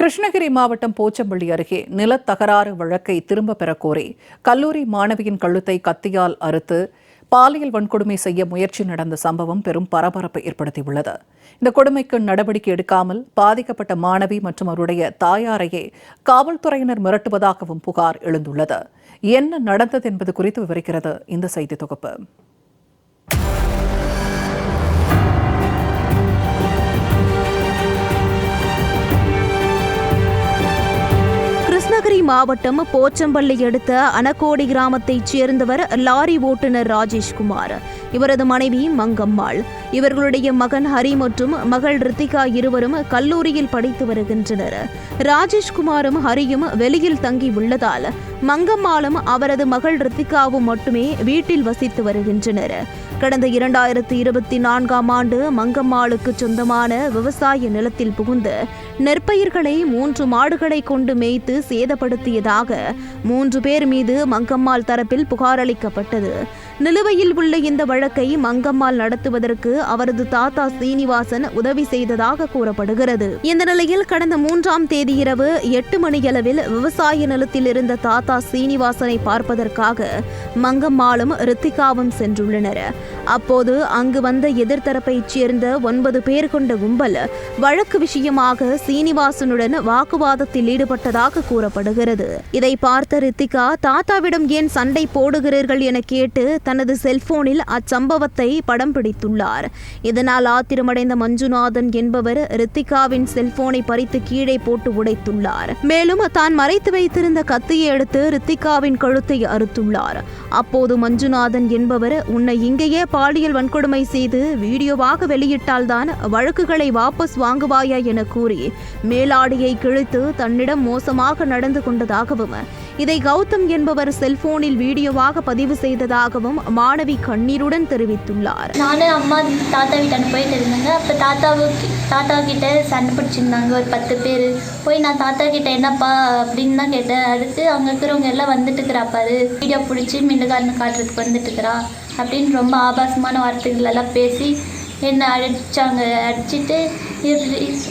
கிருஷ்ணகிரி மாவட்டம் போச்சம்பள்ளி அருகே நிலத்தகராறு வழக்கை திரும்பப் பெறக் கோரி கல்லூரி மாணவியின் கழுத்தை கத்தியால் அறுத்து பாலியல் வன்கொடுமை செய்ய முயற்சி நடந்த சம்பவம் பெரும் பரபரப்பை ஏற்படுத்தியுள்ளது. இந்த கொடுமைக்கு நடவடிக்கை எடுக்காமல் பாதிக்கப்பட்ட மாணவி மற்றும் அவருடைய தாயாரையே காவல்துறையினர் மிரட்டுவதாகவும் புகார் எழுந்துள்ளது. என்ன நடந்தது என்பது குறித்து விவரிக்கிறது இந்த செய்தி தொகுப்பு. கிருஷ்ணகிரி மாவட்டம் போச்சம்பள்ளி அடுத்த அனக்கோடி கிராமத்தைச் சேர்ந்தவர் லாரி ஓட்டுநர் ராஜேஷ்குமார். இவரது மனைவி மங்கம்மாள், இவர்களுடைய மகன் ஹரி மற்றும் மகள் ரித்திகா இருவரும் கல்லூரியில் படித்து வருகின்றனர். ராஜேஷ்குமாரும் ஹரியும் வெளியில் தங்கி உள்ளதால் மங்கம்மாளும் அவரது மகள் ரித்திகாவும் மட்டுமே வீட்டில் வசித்து வருகின்றனர். கடந்த 2024ஆம் ஆண்டு மங்கம்மாளுக்கு சொந்தமான விவசாய நிலத்தில் புகுந்து நெற்பயிர்களை 3 மாடுகளை கொண்டு மேய்த்து சேதப்படுத்தியதாக 3 பேர் மீது மங்கம்மாள் தரப்பில் புகார் அளிக்கப்பட்டது. நிலுவையில் உள்ள இந்த வழக்கை மங்கம்மாள் நடத்துவதற்கு அவரது தாத்தா சீனிவாசன் உதவி செய்ததாக கூறப்படுகிறது. இந்த நிலையில் கடந்த 3ஆம் தேதி இரவு 8 மணியளவில் விவசாய நிலத்தில் இருந்த தாத்தா சீனிவாசனை பார்ப்பதற்காக மங்கம்மாளும் ரித்திகாவும் சென்றுள்ளனர். அப்போது அங்கு வந்த எதிர்த்தரப்பைச் சேர்ந்த 9 பேர் கொண்ட கும்பல் வழக்கு விஷயமாக சீனிவாசனுடன் வாக்குவாதத்தில் ஈடுபட்டதாக கூறப்படுகிறது. இதை பார்த்த ரித்திகா, தாத்தாவிடம் ஏன் சண்டை போடுகிறீர்கள் என கேட்டு தனது செல்போனில் அச்சம்பவத்தை படம் பிடித்துள்ளார். இதனால் ஆத்திரமடைந்த மஞ்சுநாதன் என்பவர் ரித்திகாவின் செல்போனை பறித்து கீழே போட்டு உடைத்துள்ளார். மேலும் தான் மறைத்து வைத்திருந்த கத்தியை எடுத்து ரித்திகாவின் கழுத்தை அறுத்துள்ளார். அப்போது மஞ்சுநாதன் என்பவர், உன்னை இங்கேயே பாலியல் வன்கொடுமை செய்து வீடியோவாக வெளியிட்டால்தான் வழக்குகளை வாபஸ் வாங்குவாயா என கூறி மேலாடையை கிழித்து தன்னிடம் மோசமாக நடந்து கொண்டதாகவும், இதை கௌதம் என்பவர் செல்போனில் வீடியோவாக பதிவு செய்ததாகவும் மாணவி கண்ணீருடன் தெரிவித்துள்ளார். நானும் அம்மா தாத்தா வீட்டான போயிட்டு இருந்தாங்க. அப்போ தாத்தா கிட்ட சண்டை பிடிச்சிருந்தாங்க ஒரு 10 பேர். போய் நான் தாத்தா கிட்ட என்னப்பா அப்படின்னு தான் கேட்டேன். அடுத்து அங்கே இருக்கிறவங்க எல்லாம் வந்துட்டு இருக்கிறாப்பாரு, வீடியோ பிடிச்சி மின்னுகாரன்னு காட்டுறதுக்கு வந்துட்டு இருக்கிறா அப்படின்னு ரொம்ப ஆபாசமான வார்த்தைகள் எல்லாம் பேசி என்ன அடிச்சாங்க. அடிச்சுட்டு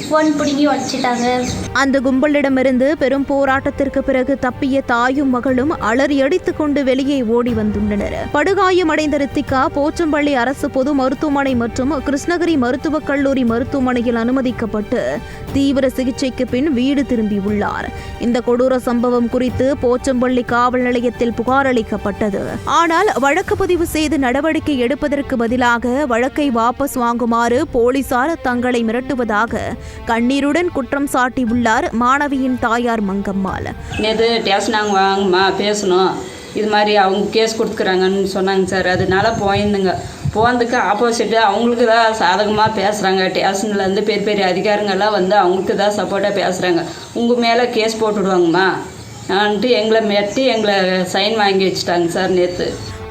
ஃபோன் பிடுங்கி உடச்சிட்டாங்க. அந்த கும்பலிடமிருந்து பெரும் போராட்டத்திற்கு பிறகு தப்பிய தாயும் மகளும் அலறி அடித்துக் கொண்டு வெளியே ஓடி வந்துள்ளனர். படுகாயமடைந்த ரித்திகா போச்சம்பள்ளி அரசு பொது மருத்துவமனை மற்றும் கிருஷ்ணகிரி மருத்துவக் கல்லூரி மருத்துவமனையில் அனுமதிக்கப்பட்டு தீவிர சிகிச்சைக்கு பின் வீடு திரும்பியுள்ளார். இந்த கொடூர சம்பவம் குறித்து போச்சம்பள்ளி காவல் நிலையத்தில் புகார் அளிக்கப்பட்டது. ஆனால் வழக்கு பதிவு செய்து நடவடிக்கை எடுப்பதற்கு பதிலாக வழக்கை வாபஸ் வாங்குமாறு போலீசார் தங்களை மிரட்டுவதாக கண்ணீருடன் குற்றம் சாட்டியுள்ளார் மாணவியின் தாயார் மங்கம்மாள். நேற்று ஸ்டேஷனாங்க வாங்கம்மா பேசணும், இது மாதிரி அவங்க கேஸ் கொடுத்துக்கிறாங்கன்னு சொன்னாங்க சார். அதனால போயிருந்துங்க. போனதுக்கு ஆப்போசிட்டு அவங்களுக்கு தான் சாதகமாக பேசுகிறாங்க. ஸ்டேஷன்லேருந்து பெரிய அதிகாரிங்கெல்லாம் வந்து அவங்களுக்கு தான் சப்போர்ட்டாக பேசுகிறாங்க. உங்கள் மேலே கேஸ் போட்டுவிடுவாங்கம்மா ஆன்ட்டு எங்களை மெட்டி எங்களை சைன் வாங்கி வச்சுட்டாங்க சார் நேற்று.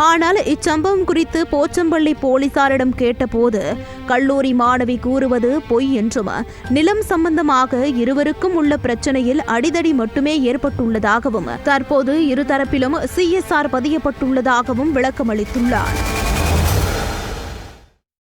ஆனால் இச்சம்பவம் குறித்து போச்சம்பள்ளி போலீசாரிடம் கேட்டபோது கல்லூரி மாணவி கூறுவது பொய் என்றும், நிலம் சம்பந்தமாக இருவருக்கும் உள்ள பிரச்சனையில் அடிதடி மட்டுமே ஏற்பட்டுள்ளதாகவும், தற்போது இருதரப்பிலும் CSR பதியப்பட்டுள்ளதாகவும் விளக்கமளித்துள்ளார்.